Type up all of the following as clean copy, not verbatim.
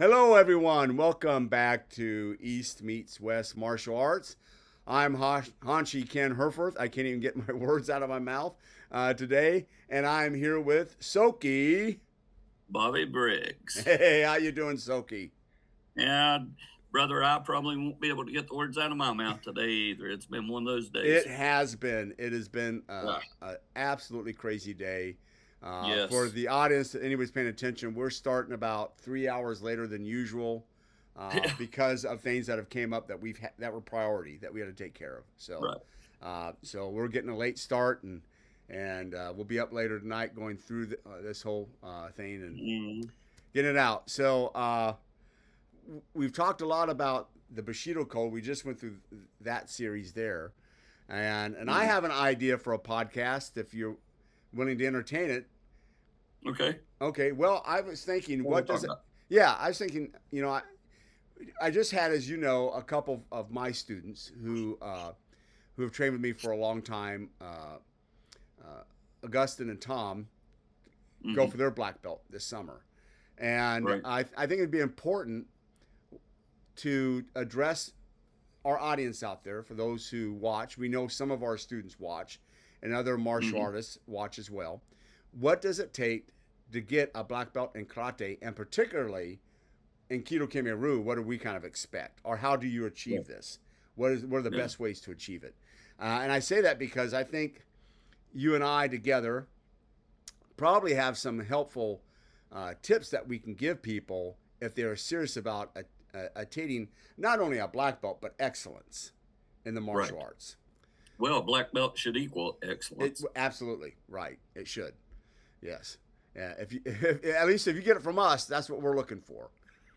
Hello, everyone. Welcome back to East Meets West Martial Arts. I'm Hanshi Ken Herforth. I can't even get my words out of my mouth today, and I'm here with Soki. Bobby Briggs. Hey, how you doing, Soki? Yeah, brother, I probably won't be able to get the words out of my mouth today either. It's been one of those It days. has been. It has been Yeah. an absolutely crazy day. For Yes. the audience, anybody's paying attention, we're starting about 3 hours later than usual Yeah. because of things that have came up that that were priority that we had to take care of. Right. So we're getting a late start and we'll be up later tonight going through this whole thing and Mm, getting it out. We've talked a lot about the Bushido Code. We just went through that series there. And I mm. have an idea for a podcast if you're willing to entertain it. Okay. Okay, well, I was thinking, What we're what does talking it? about? Yeah, I was thinking, I just had, as you know, a couple of my students who have trained with me for a long time, Augustin and Tom, go Hmm. for their black belt this summer, and Right. I think it'd be important to address our audience out there for those who watch. We know some of our students watch, and other martial Hmm. artists watch as well. What does it take to get a black belt in karate, and particularly in Kido Kimeru? What do we kind of expect, or how do you Yeah. achieve this? What are the Yeah. best ways to achieve it? And I say that because I think you and I together probably have some helpful tips that we can give people if they're serious about attaining not only a black belt but excellence in the Right. martial arts. Well, black belt should equal It excellence. absolutely right. It should. Yes. Yeah. At least if you get it from us, that's what we're looking for.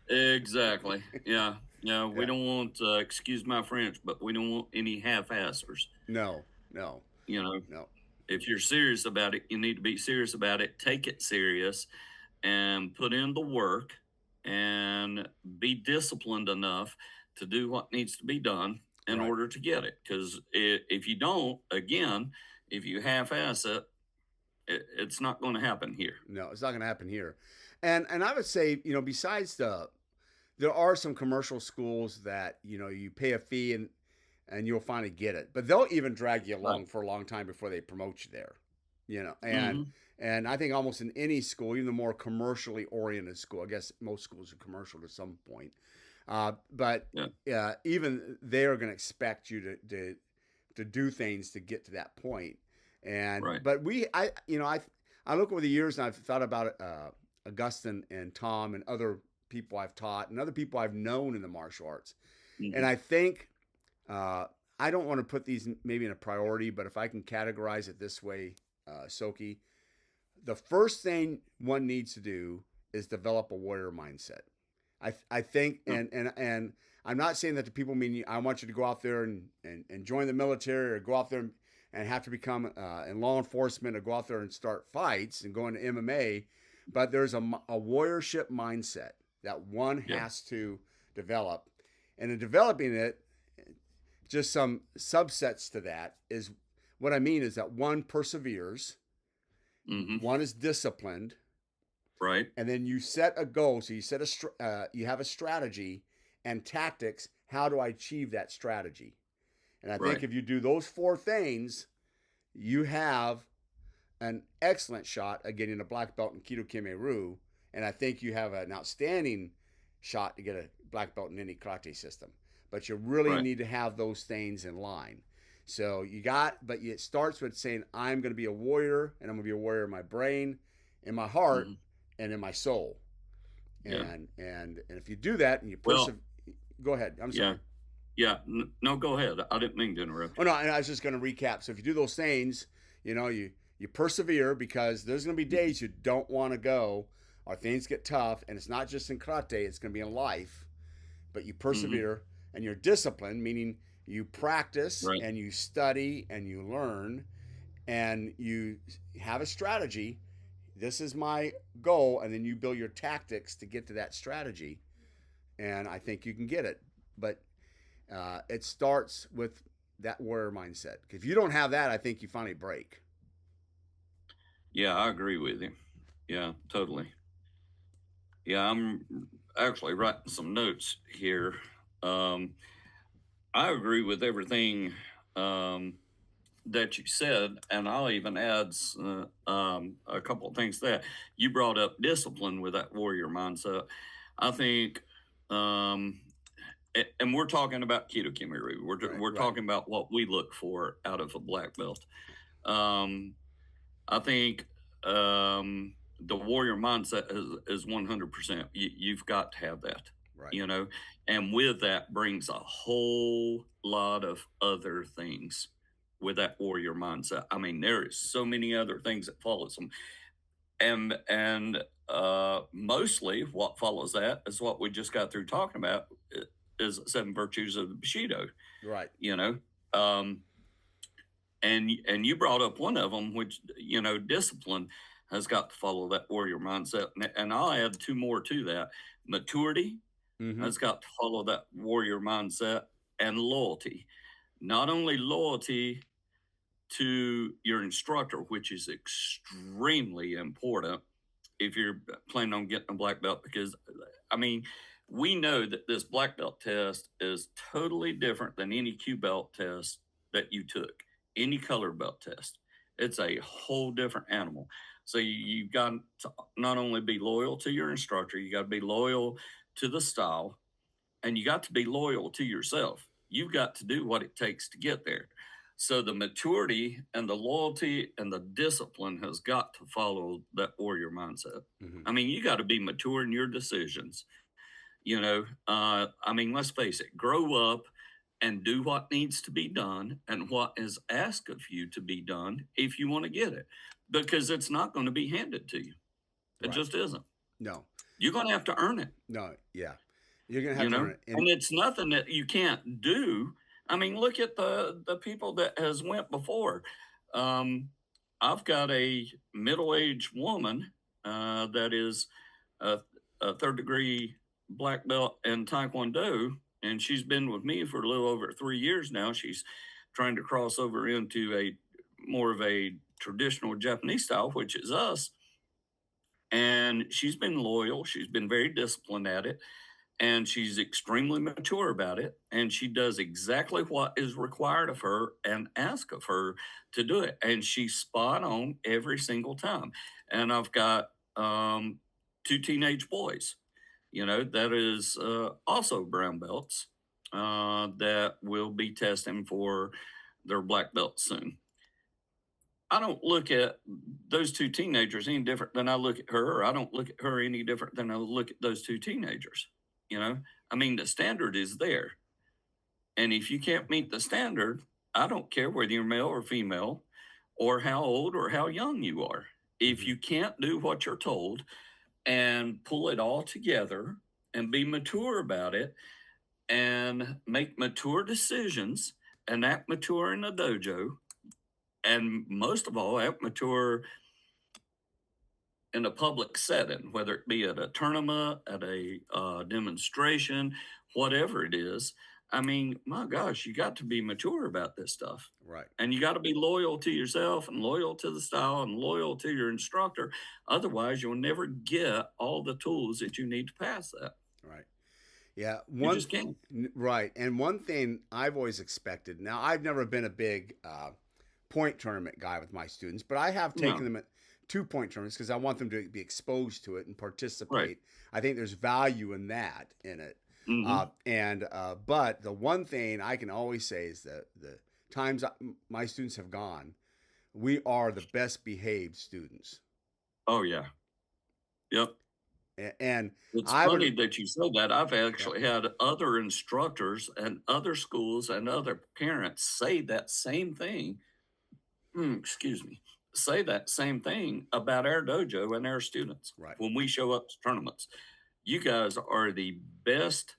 Exactly. Yeah. Yeah. We Yeah. don't want, excuse my French, but we don't want any half-assers. No. No. You know, No. if you're serious about it, you need to be serious about it. Take it serious and put in the work and be disciplined enough to do what needs to be done in Right. order to get it. Because if you don't, again, if you half ass it, it's not going to happen here. No, it's not going to happen here. And I would say, besides there are some commercial schools that you pay a fee and you'll finally get it, but they'll even drag you Right. along for a long time before they promote you there. You know, and Hmm. and I think almost in any school, even the more commercially oriented school, I guess most schools are commercial to some point, but Yeah. even they are going to expect you to do things to get to that point. And Right. but I look over the years and I've thought about Augustin and Tom and other people I've taught and other people I've known in the martial arts. And Hmm. I think uh, I don't want to put these maybe in a priority, but if I can categorize it this way, Soki, the first thing one needs to do is develop a warrior mindset. I think, Yeah. and I'm not saying that to people mean I want you to go out there and join the military or go out there and have to become in law enforcement or go out there and start fights and go into MMA, but there's a warriorship mindset that one Yeah. has to develop, and in developing it, just some subsets to that is what I mean is that one perseveres, Hmm. one is disciplined, Right. and then you set a goal. So you have a strategy and tactics. How do I achieve that strategy? And I think Right. if you do those four things, you have an excellent shot at getting a black belt in Kido Kimeru, and I think you have an outstanding shot to get a black belt in any karate system. But you really Right. need to have those things in line. So but it starts with saying, I'm going to be a warrior, and I'm going to be a warrior in my brain, in my heart, Hmm. and in my soul. Yeah. And if you do that and you Well, persevere, go ahead. I'm yeah. sorry. Yeah. No, go ahead. I didn't mean to interrupt Oh you. no, and I was just going to recap. So if you do those things, you persevere because there's going to be Mhm. days you don't want to go or things get tough, and it's not just in karate; it's going to be in life. But you Mhm. persevere and you're disciplined, meaning you practice Right. and you study and you learn and you have a strategy. This is my goal, and then you build your tactics to get to that strategy. And I think you can get it, but it starts with that warrior mindset. If you don't have that, I think you finally break. Yeah, I agree with you. Yeah, totally. Yeah, actually writing some notes here. Um, I agree with everything um, that you said, and I'll even add a couple of things that you brought up. Discipline with that warrior mindset. I think, um, and we're talking about Kido Kimiri. Right, We're right, talking about what we look for out of a black belt. Um, I think the warrior mindset is 100%. You've got to have that, right. you know, and with that brings a whole lot of other things with that warrior mindset. I mean, there is so many other things that follows them, and mostly what follows that is what we just got through talking about is seven virtues of the Bushido. Right. You know, um, and you brought up one of them, which discipline has got to follow that warrior mindset, and I'll add two more to that. Maturity Mm-hmm. has got to follow that warrior mindset, and loyalty. Not only loyalty to your instructor, which is extremely important if you're planning on getting a black belt, because I mean, we know that this black belt test is totally different than any Q belt test that you took, any color belt test. It's a whole different animal. So you got to not only be loyal to your instructor, you got to be loyal to the style, and you got to be loyal to yourself. You've got to do what it takes to get there. So the maturity and the loyalty and the discipline has got to follow that warrior mindset. Mm-hmm. I mean, you got to be mature in your decisions. I mean, let's face it, grow up and do what needs to be done and what is asked of you to be done if you want to get it, because it's not going to be handed to you. It Right. just isn't. No. You're going to have to earn it. No. Yeah. You're gonna have you to know earn it. And and it's nothing that you can't do. I mean, look at the people that has went before. um I've got a middle-aged woman that is a, a third degree black belt in taekwondo, and she's been with me for a little over 3 years now. She's trying to cross over into a more of a traditional Japanese style, which is us, and she's been loyal, she's been very disciplined at it, and she's extremely mature about it, and she does exactly what is required of her and asked of her to do it, and she's spot on every single time. And I've got two teenage boys, that is also brown belts, that will be testing for their black belt soon. I don't look at those two teenagers any different than I look at her, or I don't look at her any different than I look at those two teenagers. You know, I mean, the standard is there. And if you can't meet the standard, I don't care whether you're male or female, or how old or how young you are. If mm-hmm. you can't do what you're told and pull it all together and be mature about it and make mature decisions and act mature in the dojo, and most of all, act mature in a public setting, whether it be at a tournament, at a demonstration, whatever it is. I mean, my gosh, you got to be mature about this stuff. Right. And you got to be loyal to yourself and loyal to the style and loyal to your instructor. Otherwise, you'll never get all the tools that you need to pass that. Right. Yeah. You just can't. Right. And one thing I've always expected. Now, I've never been a big point tournament guy with my students, but I have taken No, them at 2 point tournaments because I want them to be exposed to it and right. participate. I think there's value in that in it. Mm-hmm. But the one thing I can always say is that the times my students have gone, we are the best behaved students. Oh, yeah. Yep. And It's I would, funny that you said that. I've yeah, actually had other instructors and other schools and other parents say that same thing. Excuse me. Say that same thing about our dojo and our students right. when we show up to tournaments. You guys are the best.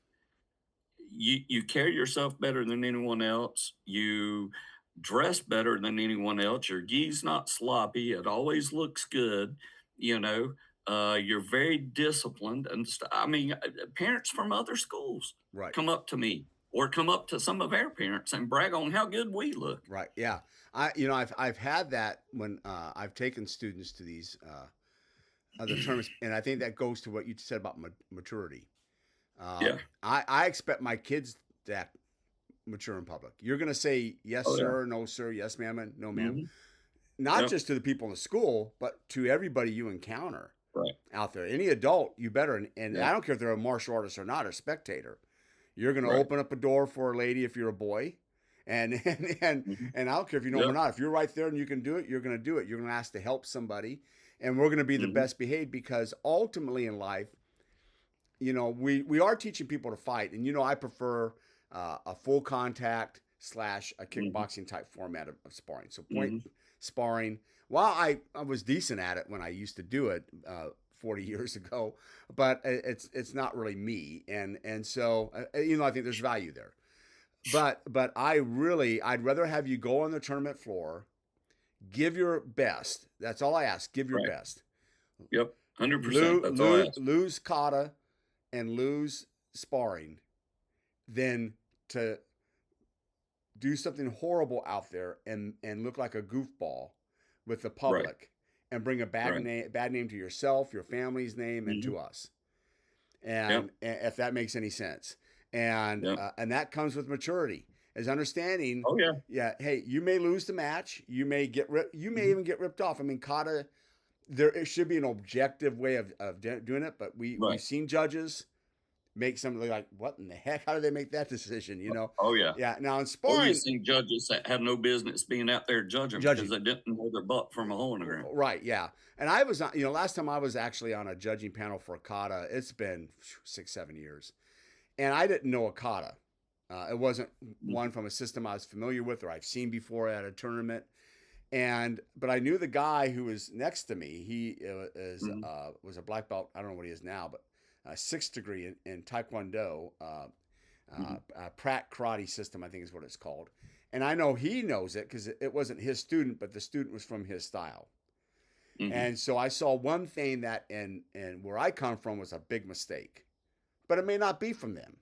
You carry yourself better than anyone else. You dress better than anyone else. Your gi's not sloppy. It always looks good. You know, you're very disciplined. And I mean, parents from other schools Right. come up to me or come up to some of our parents and brag on how good we look. Right. Yeah. I've had that when I've taken students to these other tournaments, and I think that goes to what you said about maturity. Yeah. I expect my kids to act mature in public. You're going to say yes, Oh, yeah. sir, no, sir, yes, ma'am, and no, ma'am. Hmm. Not Yep. just to the people in the school, but to everybody you encounter Right. out there. Any adult, you better, and Yeah. I don't care if they're a martial artist or not, or spectator. You're going to Right. open up a door for a lady if you're a boy, and Hmm. and I don't care if you know them or Yep. not. If you're right there and you can do it, you're going to do it. You're going to ask to help somebody, and we're going to be the Hmm. best behaved because ultimately in life, we are teaching people to fight, and I prefer a full contact slash a Hmm. kickboxing type format of sparring. So point Hmm. sparring. While I was decent at it when I used to do it 40 years ago, but it's not really me, and so I think there's value there. But I'd rather have you go on the tournament floor, give your best. That's all I ask. Give your Right. best. Yep. 100%. That's all I ask. Lose kata and lose sparring than to do something horrible out there and look like a goofball with the Right. public and bring a Right. bad name to yourself, your family's name, and Hmm. to us. Yep. And if that makes any sense, and Yep. and that comes with maturity, is understanding. Oh, yeah. Yeah, hey, you may lose the match, you may Hmm. even get ripped off. I mean, kata, there it should be an objective way of doing it, but we've Right. seen judges make something like, what in the heck? How did they make that decision? Oh, yeah. Yeah. Now in Or you've sparring, seen judges that have no business being out there judging because judging, they didn't know their butt from a hole in the ground. right? Yeah. And I was, last time I was actually on a judging panel for a kata, it's been 6, 7 years, and I didn't know a kata. It wasn't one Mhm. from a system I was familiar with or I've seen before at a tournament. But I knew the guy who was next to me. He Mhm. was a black belt. I don't know what he is now, but sixth degree in Taekwondo. Mhm. Pratt Karate System, I think is what it's called. And I know he knows it because it wasn't his student, but the student was from his style. Mhm. And so I saw one thing that in where I come from was a big mistake, but it may not be from them.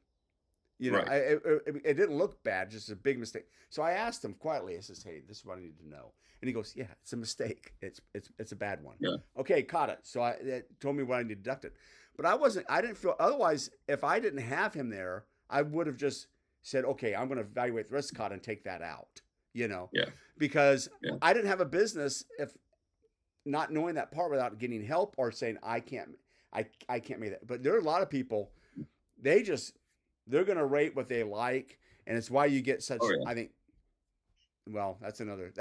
Right. It didn't look bad, just a big mistake. So I asked him quietly. I says, "Hey, this is what I need to know." And he goes, "Yeah, it's a mistake. It's a bad one." Yeah. Okay, caught it. So it told me what I need to deduct it. But I wasn't. I didn't feel otherwise. If I didn't have him there, I would have just said, "Okay, I'm going to evaluate the risk kata and take that out." You know, Yeah. because Yeah. I didn't have a business if not knowing that part without getting help or saying I can't make that. But there are a lot of people they just they're going to rate what they like, and it's why you get Oh, such. yeah. I think. Well, that's another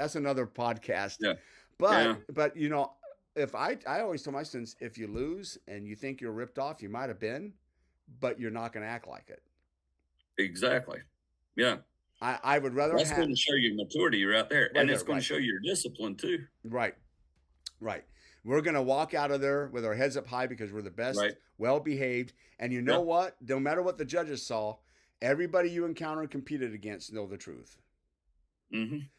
podcast, Yeah. but Yeah. if I always tell my students, if you lose and you think you're ripped off, you might have been, but you're not going to act like it. Exactly. Yeah. I would rather That's have going to show you maturity right there, right and there, it's going to right, show your discipline too. right, right. We're going to walk out of there with our heads up high because we're the best, Right. well behaved, and you know Yeah. what? No matter what the judges saw, everybody you encounter and competed against know the truth. Mhm.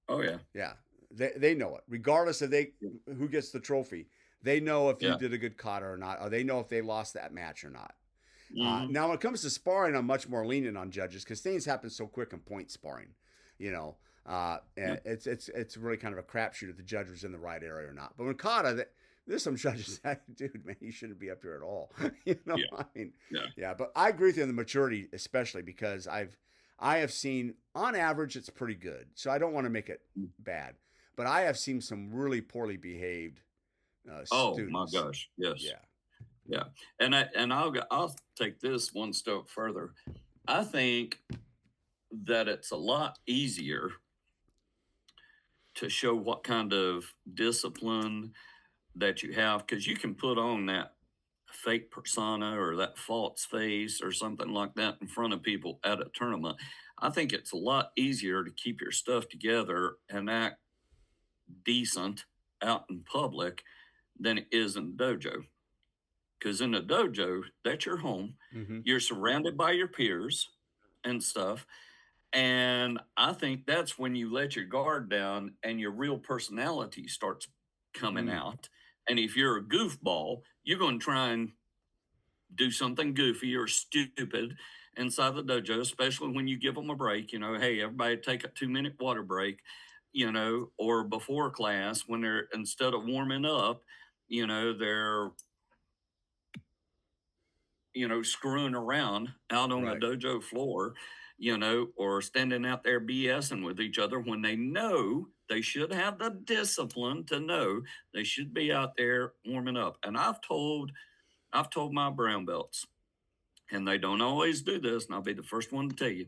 Oh, yeah. Yeah, they know it, regardless of they Yeah. who gets the trophy. They know if you Yeah. did a good kata or not, or they know if they lost that match or not. Mhm. Now, when it comes to sparring, I'm much more lenient on judges because things happen so quick in point sparring. You know, Yeah. it's really kind of a crapshoot if the judge was in the right area or not. But when kata, there's some judges that, dude, man, you shouldn't be up here at all. Yeah. I mean, Yeah. yeah. But I agree with you on the maturity, especially because I have seen on average it's pretty good. So I don't want to make it Mm. bad, but I have seen some really poorly behaved Oh my students. gosh. Yes. Yeah. Yeah. And I'll take this one step further. I think that it's a lot easier to show what kind of discipline that you have because you can put on that fake persona or that false face or something like that in front of people at a tournament. I think it's a lot easier to keep your stuff together and act decent out in public than it is in the dojo. Because in the dojo, that's your home. Hmm. You're surrounded by your peers and stuff. And I think that's when you let your guard down and your real personality starts coming Mm. out. And if you're a goofball, you're going to try and do something goofy or stupid inside the dojo, especially when you give them a break. Hey, everybody take a 2-minute water break, or before class when they're instead of warming up, they're screwing around out on the Right. dojo floor, or standing out there BSing with each other when they know they should have the discipline to know they should be out there warming up. And I've told my brown belts, and they don't always do this, and I'll be the first one to tell you.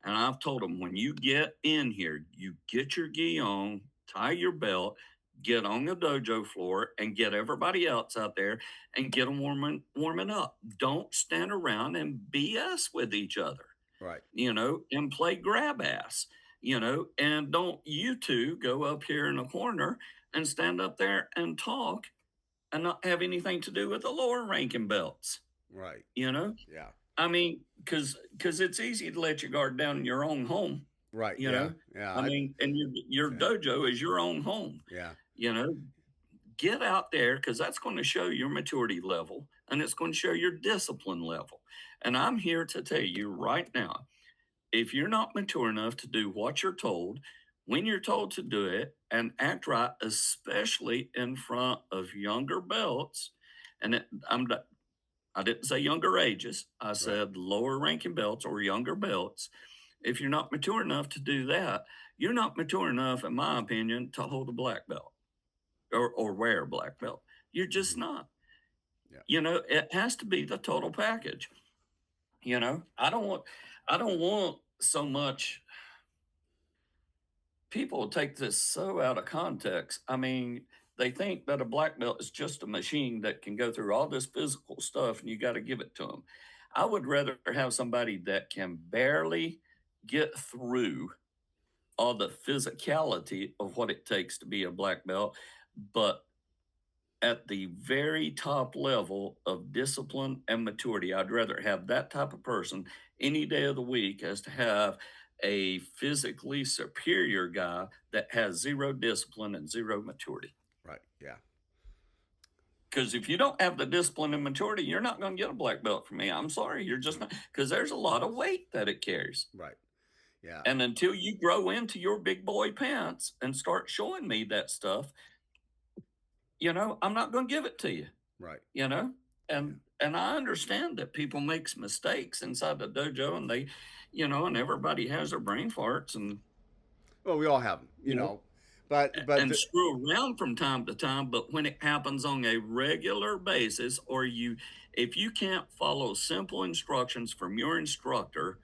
And I've told them, when you get in here, you get your gi on, tie your belt, get on the dojo floor, and get everybody else out there and get them warming up. Don't stand around and BS with each other, Right. and play grab ass, and don't you two go up here in a corner and stand up there and talk and not have anything to do with the lower ranking belts, Right. you know? Yeah. I mean, because it's easy to let your guard down in your own home, Right. you Yeah. know. Yeah. I mean, and your Yeah. dojo is your own home, Yeah. you know. Get out there, because that's going to show your maturity level, and it's going to show your discipline level. And I'm here to tell you right now, if you're not mature enough to do what you're told, when you're told to do it, and act right, especially in front of younger belts, and I didn't say younger ages. I Right. said lower ranking belts or younger belts. If you're not mature enough to do that, you're not mature enough, in my opinion, to hold a black belt or wear a black belt. You're just Hmm. not. Yeah. It has to be the total package. I don't want so much. People take this so out of context. I mean, they think that a black belt is just a machine that can go through all this physical stuff and you got to give it to them. I would rather have somebody that can barely get through all the physicality of what it takes to be a black belt, but at the very top level of discipline and maturity. I'd rather have that type of person any day of the week as to have a physically superior guy that has zero discipline and zero maturity. Right. Yeah. Because if you don't have the discipline and maturity, you're not going to get a black belt from me. I'm sorry, you're just not, because there's a lot of weight that it carries. Right. Yeah. And until you grow into your big boy pants and start showing me that stuff, I'm not going to give it to you. Right. you know Yeah. and I understand that people makes mistakes inside the dojo, and they and everybody has their brain farts, and Well, we all have them, you know but and screw around from time to time. But when it happens on a regular basis, or if you can't follow simple instructions from your instructor,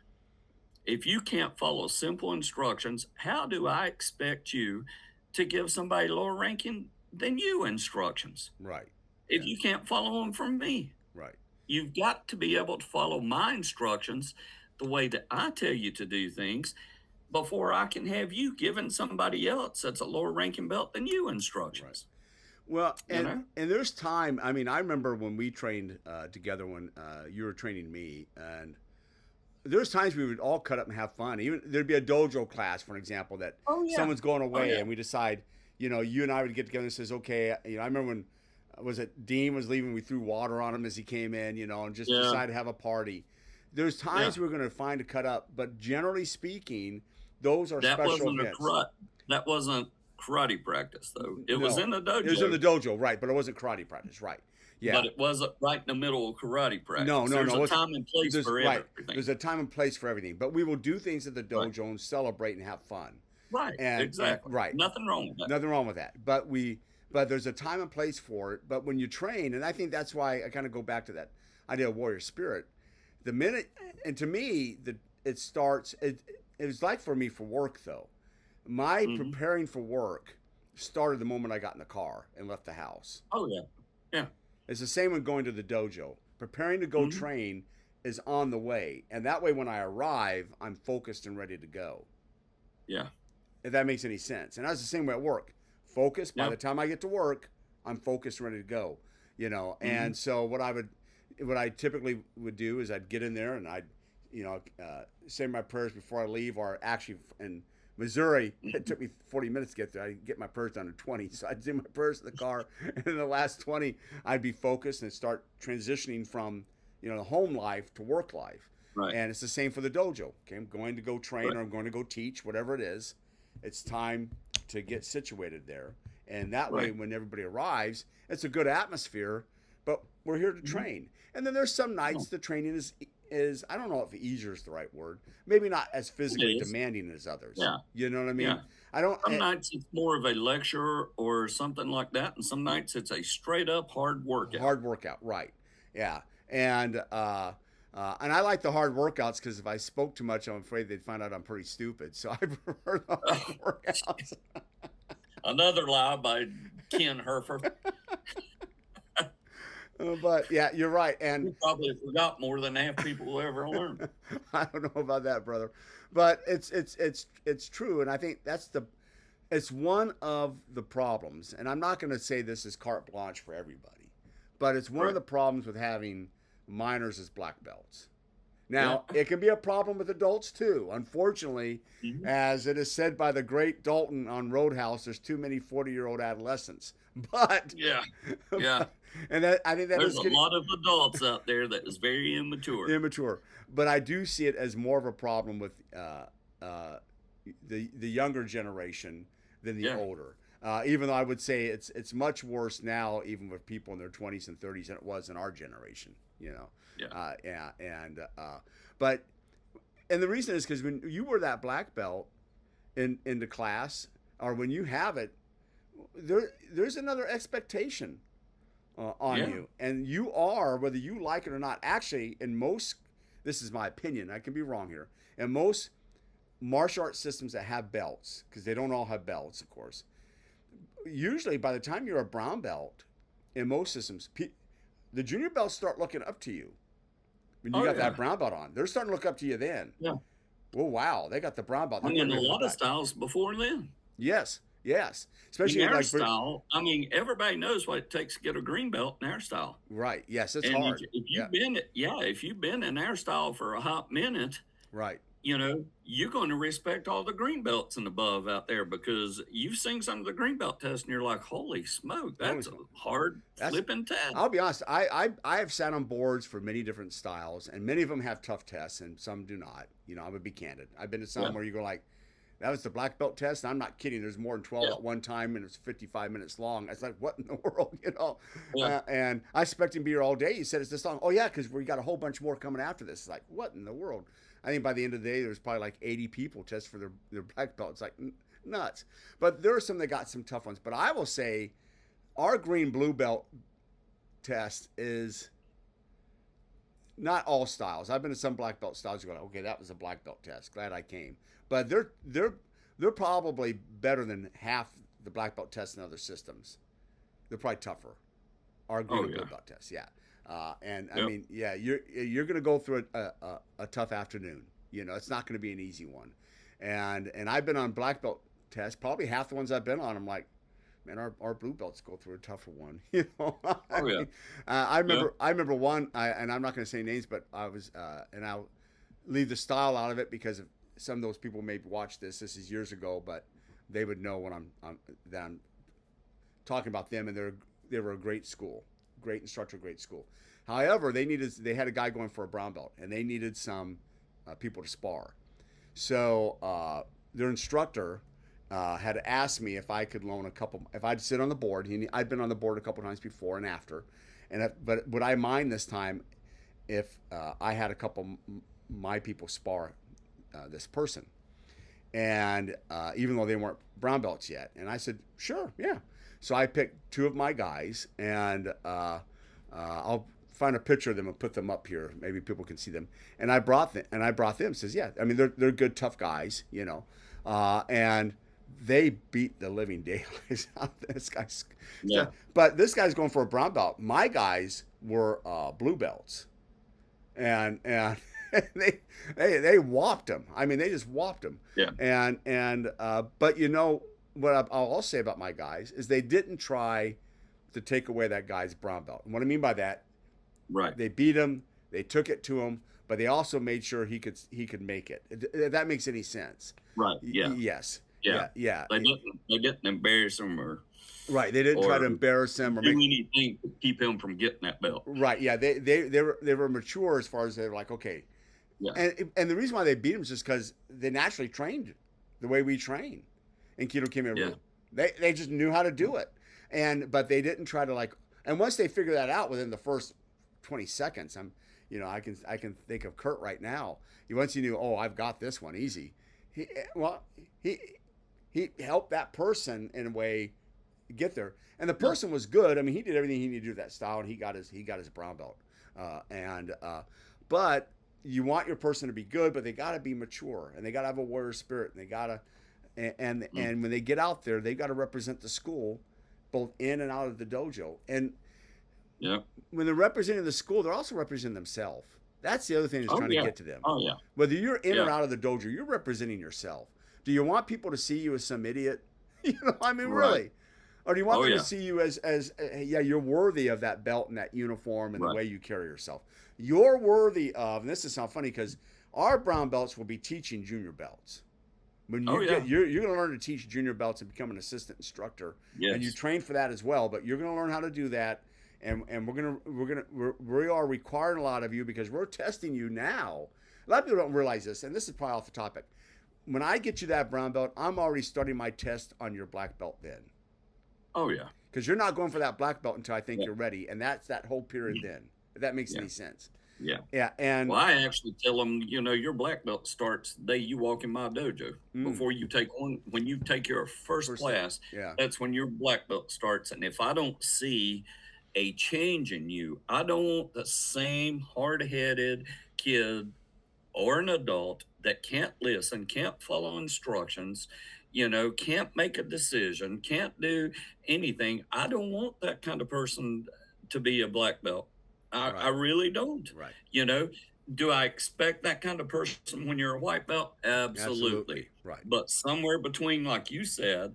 if you can't follow simple instructions, how do I expect you to give somebody lower ranking than you instructions right. if Yeah. you can't follow them from me? Right. You've got to be able to follow my instructions the way that I tell you to do things before I can have you giving somebody else that's a lower ranking belt than you Right. instructions. Well, You know? and there's time. I mean, I remember when we trained together when you were training me, and there's times we would all cut up and have fun. Even there'd be a dojo class, for an example, that Oh yeah. someone's going Oh away, yeah. and we decide, you and I would get together and says, okay, I remember when was it Dean was leaving, we threw water on him as he came in, and just Yeah. decided to have a party. There's Yeah. times we're going to find a cut up, but generally speaking, those are That special wasn't a events. karate. That wasn't karate practice though. It was No, in the it was in the dojo, dojo, right? But it wasn't karate practice, right? Yeah. but it wasn't right in the middle of karate practice. No, no, There's no. a It's, time and place there's for right. everything. There's a time and place for everything. But we will do things at the Right. dojo and celebrate and have fun. Right. And Exactly. right, Nothing wrong with that. nothing wrong with that. But there's a time and place for it. But when you train, and I think that's why I kind of go back to that idea of warrior spirit. The minute, and to me, it starts. It was like for me for work though. My Mhm. preparing for work started the moment I got in the car and left the house. Oh yeah. Yeah. It's the same when going to the dojo. Preparing to go Mhm. train is on the way. And that way, when I arrive, I'm focused and ready to go. Yeah. If that makes any sense. And that's the same way at work. Focused. By Yeah. the time I get to work, I'm focused and ready to go. And Mhm. so what I typically would do is I'd get in there and I'd, say my prayers before I leave. Or actually, in Missouri, it took me 40 minutes to get there. I get my prayers done in 20. So I'd do my prayers in the car, and in the last 20, I'd be focused and start transitioning from, the home life to work life. Right. And it's the same for the dojo. Okay, I'm going to go train Right. or I'm going to go teach, whatever it is. It's time to get situated there. And that way, Right. when everybody arrives, it's a good atmosphere. But We're here to Mhm. train. And then there's some Yeah, nights the training is I don't know if easier is the right word. Maybe not as it physically is. demanding as others. Yeah, You know what I mean? yeah. I don't. Some nights it's more of a lecture or something like that, and some nights it's a straight up hard workout. Hard workout, right? Yeah, and I like the hard workouts because if I spoke too much, I'm afraid they'd find out I'm pretty stupid. So I prefer the hard workouts. Another lie by Ken Herfer. But yeah, you're right, and You probably forgot more than half people will ever learn. I don't know about that, brother, but it's true, and I think it's one of the problems, and I'm not going to say this is carte blanche for everybody, but it's one of Right. the problems with having minors as black belts. Yeah. Now, it can be a problem with adults too. Unfortunately, Mhm. as it is said by the great Dalton on Roadhouse, there's too many 40-year-old adolescents. But, Yeah. Yeah. and that, I think that There's is a getting lot of adults out there that is very immature. immature. But I do see it as more of a problem with the younger generation than the Yeah. older. Even though I would say it's much worse now, even with people in their 20s and 30s, than it was in our generation. You know, Yeah. yeah, but and the reason is because when you wear that black belt in the class, or when you have it, there's another expectation on Yeah. you, and you are, whether you like it or not. Actually, in most, this is my opinion, I can be wrong here. In most martial arts systems that have belts, because they don't all have belts, of course, usually by the time you're a brown belt, in most systems, the junior belts start looking up to you when you Oh got that yeah. brown belt on. They're starting to look up to you then. Yeah. Oh wow, they got the brown belt. I They're mean, getting a ready for lot the of back. styles before then. Yes, yes, In especially our like style, I mean, everybody knows what it takes to get a green belt in our style. right. Yes, it's And hard. if Yeah, you've been, yeah, if you've been in our style for a hot minute, right. you're going to respect all the green belts and above out there because you've seen some of the green belt tests and you're like, holy smoke, Holy that's a smoke. hard That's. flipping test. I'll be honest. I have sat on boards for many different styles, and many of them have tough tests, and some do not. I'm gonna be candid. I've been to some Yeah. where you go like, that was the black belt test. And I'm not kidding. There's more than 12 Yeah. at one time, and it's 55 minutes long. It's like, what in the world, Yeah. And I expect him to be here all day. He said it's this long. Oh yeah, because we got a whole bunch more coming after this. It's like, what in the world? I think by the end of the day, there's probably like 80 people test for their black belt. It's like nuts. But there are some that got some tough ones. But I will say, our green blue belt test is not all styles. I've been to some black belt styles. You go, okay, that was a black belt test. Glad I came. But they're probably better than half the black belt tests in other systems. They're probably tougher. Our green Oh, and blue yeah. belt tests, yeah. And I Yep. mean, yeah, you're going to go through a tough afternoon. It's not going to be an easy one. And I've been on black belt tests. Probably half the ones I've been on, I'm like, man, our blue belts go through a tougher one. I Oh, yeah. mean, I Yeah. remember one, and I'm not going to say names, but I was, and I'll leave the style out of it because of some of those people may watch this. This is years ago, but they would know when I'm talking about them, and they were a great school, great instructor, great school. However, they had a guy going for a brown belt, and they needed some people to spar. So their instructor had asked me if I could loan if I'd sit on the board. I'd been on the board a couple times before and after, but would I mind this time if I had a couple my people spar this person? And even though they weren't brown belts yet, and I said sure, yeah. So I picked two of my guys, and I'll find a picture of them and put them up here. Maybe people can see them. And I brought them. Says, yeah. I mean, they're good, tough guys, and they beat the living daylights out of this guy's. Yeah. But this guy's going for a brown belt. My guys were blue belts, and they whopped him. I mean, they just whopped him. Yeah. And but what I'll also say about my guys is they didn't try to take away that guy's brown belt. And what I mean by that, Right. they beat him, they took it to him, but they also made sure he could make it. If that makes any sense. Right. Yeah. Yes. Yeah. Yeah. They didn't embarrass him or Right. They didn't try to or embarrass him or do make. anything to keep him from getting that belt. Right. Yeah. They were mature as far as they were like, okay. Yeah. And the reason why they beat him is just because they naturally trained the way we train in Kido Kimeru. Yeah. They just knew how to do it. But they didn't try to And once they figure that out within the first 20 seconds, I can think of Kurt right now. Once he knew, oh, I've got this one easy. He well he he helped that person in a way get there, and the person was good. I mean, he did everything he needed to do with that style, and he got his brown belt. But you want your person to be good, but they got to be mature, and they got to have a warrior spirit, and they got to and when they get out there, they got to represent the school, both in and out of the dojo. And Yeah. when they're representing the school, they're also representing themselves. That's the other thing that's Oh trying yeah. to get to them. Oh yeah. Whether you're in or Yeah. out of the dojo, you're representing yourself. Do you want people to see you as some idiot? I mean, Right. really? Or do you want Oh them yeah. to see you as yeah, you're worthy of that belt and that uniform and the Right. way you carry yourself. You're worthy of, and this is sound funny because our brown belts will be teaching junior belts. When you Oh yeah. you're going to learn to teach junior belts and become an assistant instructor, and you Yes. train for that as well. But you're going to learn how to do that, and we are requiring a lot of you because we're testing you now. A lot of people don't realize this, and this is probably off the topic. When I get you that brown belt, I'm already starting my test on your black belt then, Oh yeah. because you're not going for that black belt until I think Yeah. you're ready, and that's that whole period then. If that makes Yeah. any sense. Yeah. Yeah, and Well, I actually tell them, your black belt starts the day you walk in my dojo. Before you take when you take your first First- class, yeah, that's when your black belt starts. And if I don't see a change in you, I don't want the same hard-headed kid or an adult that can't listen, can't follow instructions, can't make a decision, can't do anything. I don't want that kind of person to be a black belt. I right, really don't. right, You know, do I expect that kind of person when you're a white belt? Absolutely. right. But somewhere between, like you said,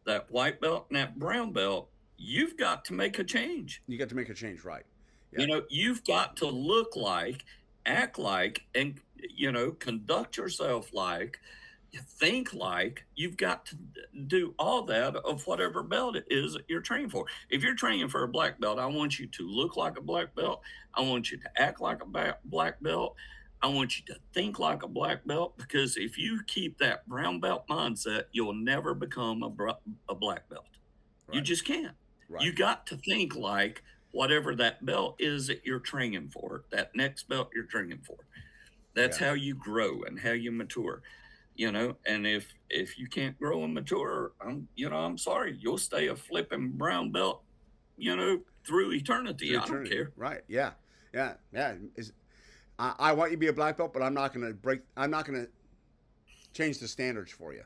that white belt and that brown belt, you've got to make a change. You got to make a change, right? Yeah. You've got to look like, act like, and, conduct yourself like, think like. You've got to do all that of whatever belt it is that you're training for. If you're training for a black belt, I want you to look like a black belt. I want you to act like a black belt. I want you to think like a black belt, because if you keep that brown belt mindset, you'll never become a black belt. You Right. just can't. Right. You got to think like whatever that belt is that you're training for, that next belt you're training for. That's Yeah. how you grow and how you mature. And if you can't grow and mature, I'm sorry, you'll stay a flipping brown belt, through eternity. I don't Eternity. care. Right. Yeah. Yeah. Yeah. I want you to be a black belt, but I'm not going to change the standards for you.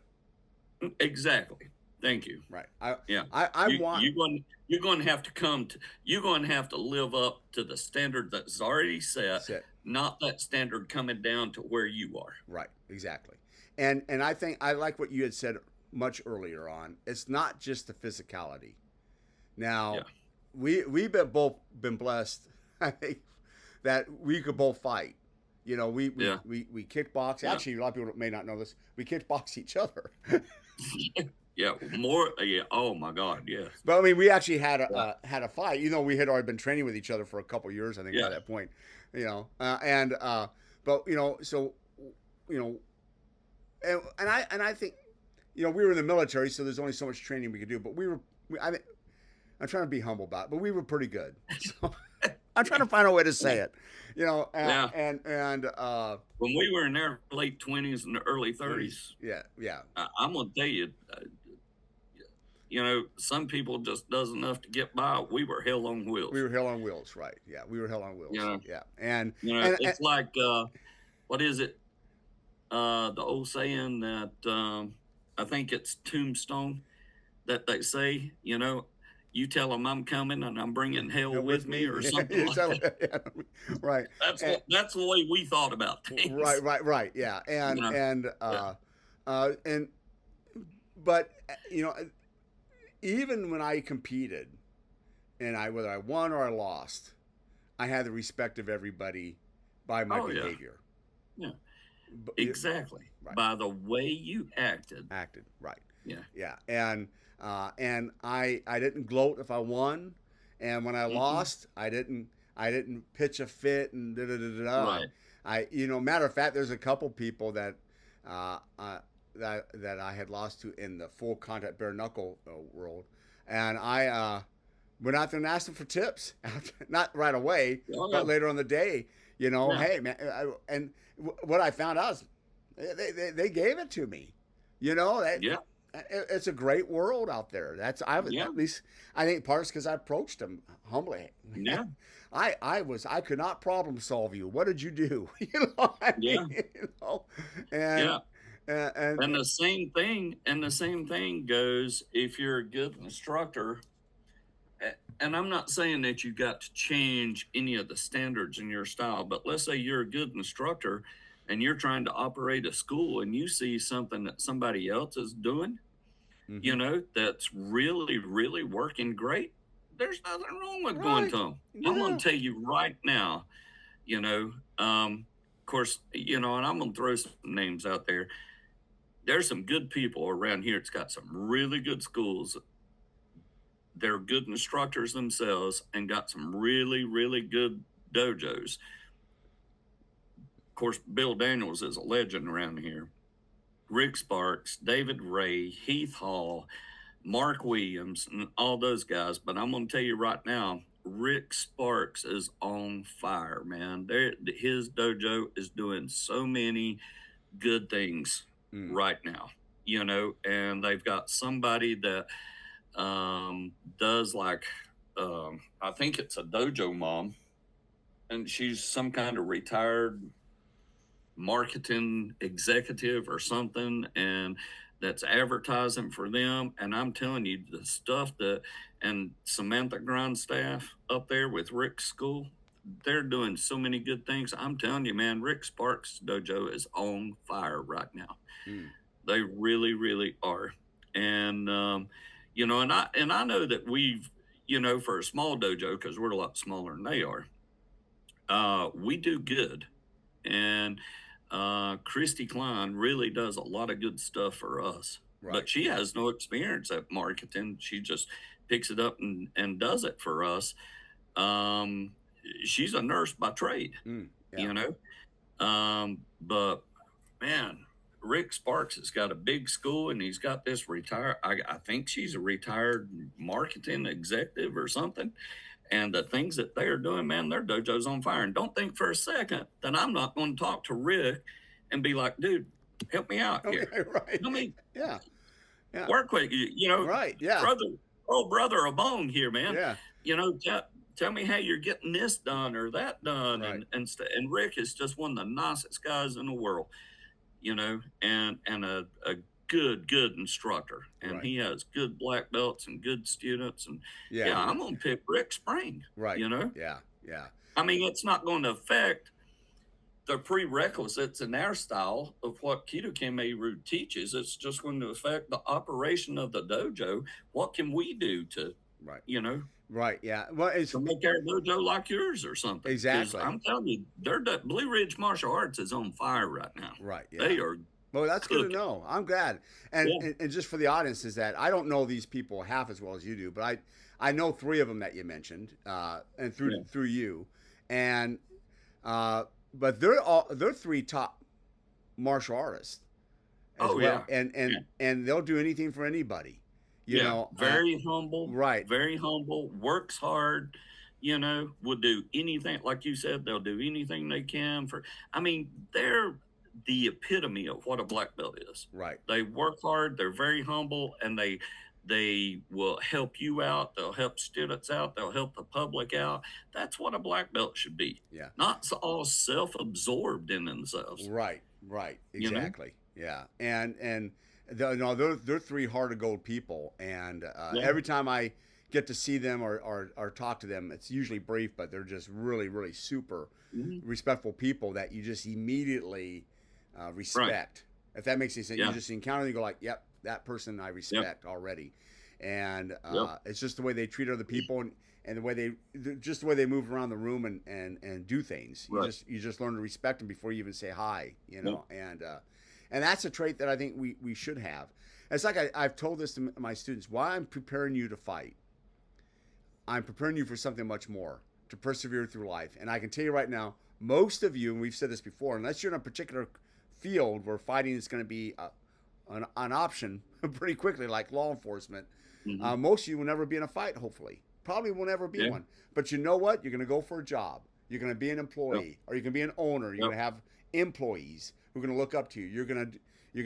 Exactly. Thank you. Right. Yeah. I want. You're going to have to you're going to have to live up to the standard that's already set, Set. not that standard coming down to where you are. Right. Exactly. And I think I like what you had said much earlier on. It's not just the physicality. Now, Yeah. we've both been blessed, I think, that we could both fight. We Yeah. kickbox. Yeah. Actually, a lot of people may not know this. We kickbox each other. Yeah, more. Yeah. Oh my God. Yes. But I mean, we actually had a fight. We had already been training with each other for a couple of years. I think Yeah. by that point, so and I think we were in the military, so there's only so much training we could do. But I'm trying to be humble about it, but we were pretty good. So I'm trying to find a way to say it. Yeah. And When we were in our late 20s and early 30s, yeah, I'm gonna tell you, some people just does enough to get by. We were hell on wheels. we were hell on wheels, right? Yeah, we were hell on wheels. Yeah. Yeah, and It's like what is it? The old saying that I think it's Tombstone that they say. You tell them I'm coming and I'm bringing hell with me, or something like that. Yeah, right. That's the way we thought about things. Right. Yeah, but even when I competed, and whether I won or I lost, I had the respect of everybody by my Oh, yeah. behavior. Yeah. But- Exactly. Right. By the way you acted. acted right. Yeah. Yeah, and I didn't gloat if I won, and when I lost, I didn't pitch a fit and da da da da. Right. Matter of fact, there's a couple people that that I had lost to in the full contact bare knuckle world, and went out there and asked them for tips, not right away, Oh, but later on the day. You know, yeah, hey man, what I found out is they gave it to me. You know, yeah, it's a great world out there. yeah, At least I think part's because I approached them humbly. yeah, I could not problem solve you. What did you do? You know, I yeah, mean, you know, and yeah. and And the same thing goes if you're a good instructor. And I'm not saying that you got to change any of the standards in your style, but let's say you're a good instructor and you're trying to operate a school and you see something that somebody else is doing, hmm that's really, really working great. There's nothing wrong with going right, to them. I'm going yeah, to tell you right now, of course, and I'm going to throw some names out there. There's some good people around here. It's got some really good schools. They're good instructors themselves and got some really, really good dojos. Of course, Bill Daniels is a legend around here. Rick Sparks, David Ray, Heath Hall, Mark Williams, and all those guys. But I'm going to tell you right now, Rick Sparks is on fire, man. His dojo is doing so many good things mm, right now, and they've got somebody that does like, I think it's a dojo mom, and she's some kind of retired marketing executive or something, and that's advertising for them. And I'm telling you, the stuff and Samantha Grindstaff up there with Rick's school, they're doing so many good things. I'm telling you, man, Rick Sparks dojo is on fire right now. mm, They really, really are. And and I know that we've, for a small dojo, because we're a lot smaller than they are, we do good. And Christy Klein really does a lot of good stuff for us. right, But she has no experience at marketing. She just picks it up and does it for us. Um, she's a nurse by trade, mm, yeah, you know. But man, Rick Sparks has got a big school and he's got this retired. I think she's a retired marketing executive or something. And the things that they are doing, man, their dojo's on fire. And don't think for a second that I'm not going to talk to Rick and be like, dude, help me out here. okay, right, Let me yeah, yeah, work with you, right, yeah, brother, oh brother, a bone here, man. yeah, Tell me how you're getting this done or that done, right, and Rick is just one of the nicest guys in the world, and a good instructor, and right, he has good black belts and good students, and yeah, yeah, I'm gonna pick Rick Spring. right, You know, yeah, yeah, I mean, it's not going to affect the prerequisites in our style of what Kito Meru teaches. It's just going to affect the operation of the dojo. What can we do to, right, you know, right, yeah. Well, it's to make our dojo like yours or something? Because exactly I'm telling you, Blue Ridge Martial Arts is on fire right now. right, yeah. They are Well, that's good to cooking. know. I'm glad. And, Yeah, and just for the audience is that I don't know these people half as well as you do, but I know three of them that you mentioned, and yeah. through you, and but they're three top martial artists as Oh well, yeah, and yeah, and they'll do anything for anybody, you yeah. know. Very humble, Right, very humble. Works hard. Will do anything. Like you said, they'll do anything they can for. I mean, they're the epitome of what a black belt is. right, They work hard. They're very humble, and they will help you out. They'll help students out. They'll help the public out. That's what a black belt should be. yeah, Not all self-absorbed in themselves. right, right, You know. exactly, yeah, and no, they're three heart of gold people, and Yeah. every time I get to see them or talk to them, it's usually brief, but they're just really, really super Mhm. respectful people that you just immediately Right. respect. If that makes any sense, you Yeah. just encounter them, you go like, "Yep, that person I Yep. respect already," and Yep. it's just the way they treat other people and the way just the way they move around the room and do things. Right. You just learn to respect them before you even say hi, you Yep. know, and that's a trait that I think we should have. It's like I've told this to my students: why I'm preparing you to fight. I'm preparing you for something much more, to persevere through life. And I can tell you right now, most of you, and we've said this before, unless you're in a particular field where fighting is going to be an option pretty quickly, like law enforcement, Mhm. most of you will never be in a fight, hopefully. Probably will never be Yeah. one. But you know what? You're going to go for a job. You're going to be an Yep. employee, or you can be an owner. You're Yep. going to have employees who are going to look up to you. You're going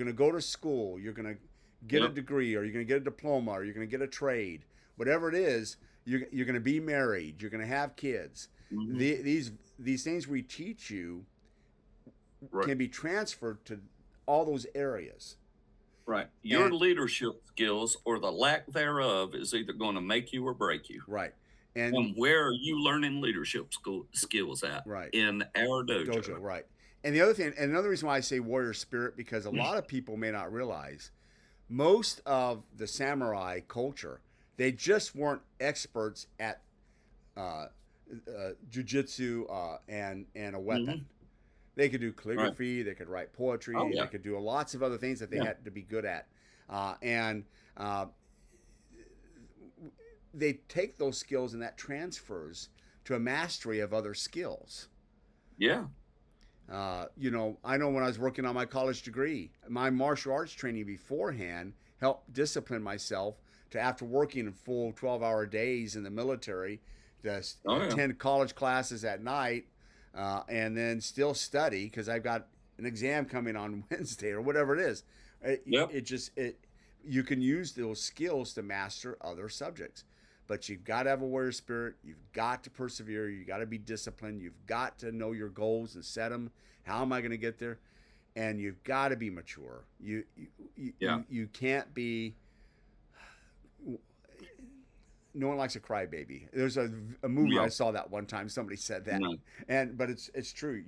to go to school. You're going to get a Yep. degree, or you're going to get a diploma, or you're going to get a trade. Whatever it is, you're going to be married. You're going to have kids. Hmm. These things we teach you Right. can be transferred to all those areas. Right. Your And leadership skills or the lack thereof is either going to make you or break you. right, and And where are you learning leadership skills at? right. In our Dojo, dojo. right. And the other thing, and another reason why I say warrior spirit, because a lot of people may not realize most of the samurai culture, they just weren't experts at uh, jujitsu and a weapon. They could do calligraphy, they could write poetry, Oh, they yeah. could do lots of other things that they Yeah. had to be good at. And they take those skills and that transfers to a mastery of other skills. Yeah. I know when I was working on my college degree, my martial arts training beforehand helped discipline myself to, after working in full 12-hour days in the military, to Oh, yeah. attend college classes at night, and then still study because I've got an exam coming on Wednesday or whatever it is. Yep. You can use those skills to master other subjects. But you've got to have a warrior spirit. You've got to persevere. You've got to be disciplined. You've got to know your goals and set them. How am I going to get there? And you've got to be mature. Yeah. You can't be. No one likes a crybaby. There's a movie No. I saw that one time. Somebody said that, No. but it's true.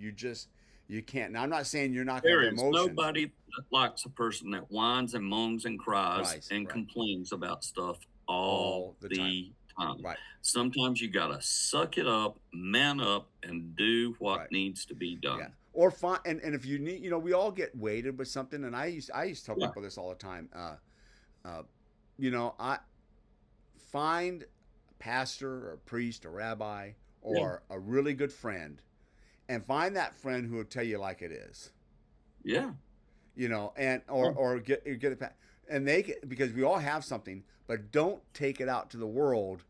You can't. Now I'm not saying you're not There going to is have emotions. nobody that likes a person that whines and moans and cries Right, and right. complains about stuff all the the time. Right. Sometimes you gotta suck it up, man up, and do what Right. needs to be done. Yeah. Or find, and if you need, we all get weighted with something. And I used to tell Yeah. people this all the time. I find a pastor or a priest or rabbi or a really good friend, and find that friend who will tell you like it is. Yeah. And or get it, and because we all have something, but don't take it out to the world.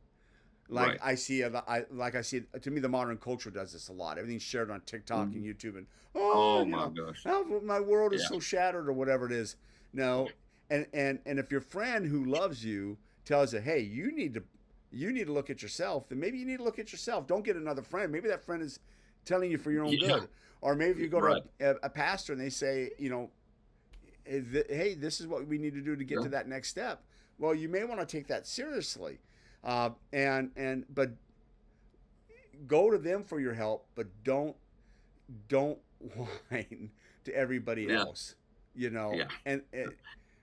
Like Right. I see, to me, the modern culture does this a lot. Everything's shared on TikTok and YouTube, and Oh my gosh. my world is Yeah. so shattered, or whatever it is. No, and if your friend who loves you tells you, hey, you need to look at yourself, then maybe you need to look at yourself. Don't get another friend. Maybe that friend is telling you for your own Yeah. good, or maybe if you go Right. to a pastor and they say, hey, this is what we need to do to get Yeah. to that next step. Well, you may want to take that seriously, but go to them for your help, but don't whine to everybody Yeah. else. Yeah. And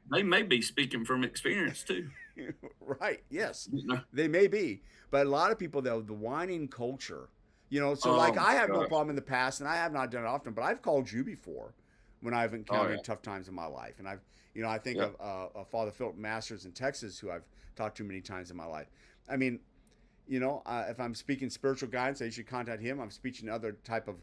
They may be speaking from experience too. right, yes, You know? they may be, but a lot of people, though, the whining culture, so Oh, like my I have no gosh. problem in the past, and I have not done it often, but I've called you before when I've encountered yeah. tough times in my life, and I think Yep. of Father Philip Masters in Texas, who I've talked to many times in my life. I mean, if I'm speaking spiritual guidance, I usually contact him. I'm speaking other type of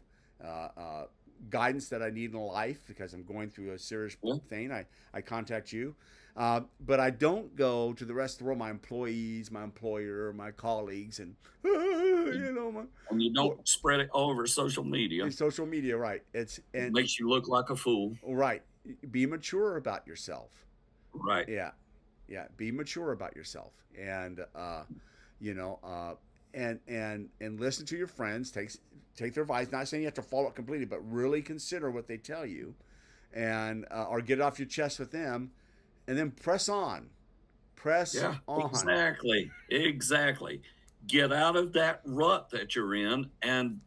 guidance that I need in life because I'm going through a serious Yeah. thing. I contact you, but I don't go to the rest of the world, my employees, my employer, my colleagues, and And you don't spread it all over social media. social media. Right? It makes you look like a fool. right. Be mature about yourself. Right. Yeah. Be mature about yourself, and and listen to your friends. Take their advice. Not saying you have to follow it completely, but really consider what they tell you, and or get it off your chest with them, and then press on. Press Yeah. on. Exactly. Get out of that rut that you're in and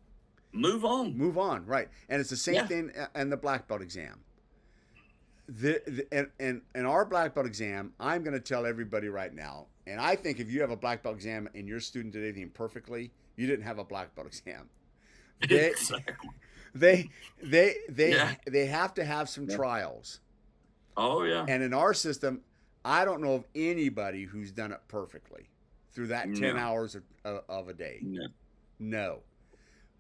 move on. Move on. Right. And it's the same Yeah. thing in the black belt exam. In our black belt exam, I'm going to tell everybody right now, and I think if you have a black belt exam and your student did anything perfectly, you didn't have a black belt exam. They Exactly. they Yeah. they have to have some Yeah. trials. Oh yeah. And in our system, I don't know of anybody who's done it perfectly through that 10 No. hours of a day. No. No.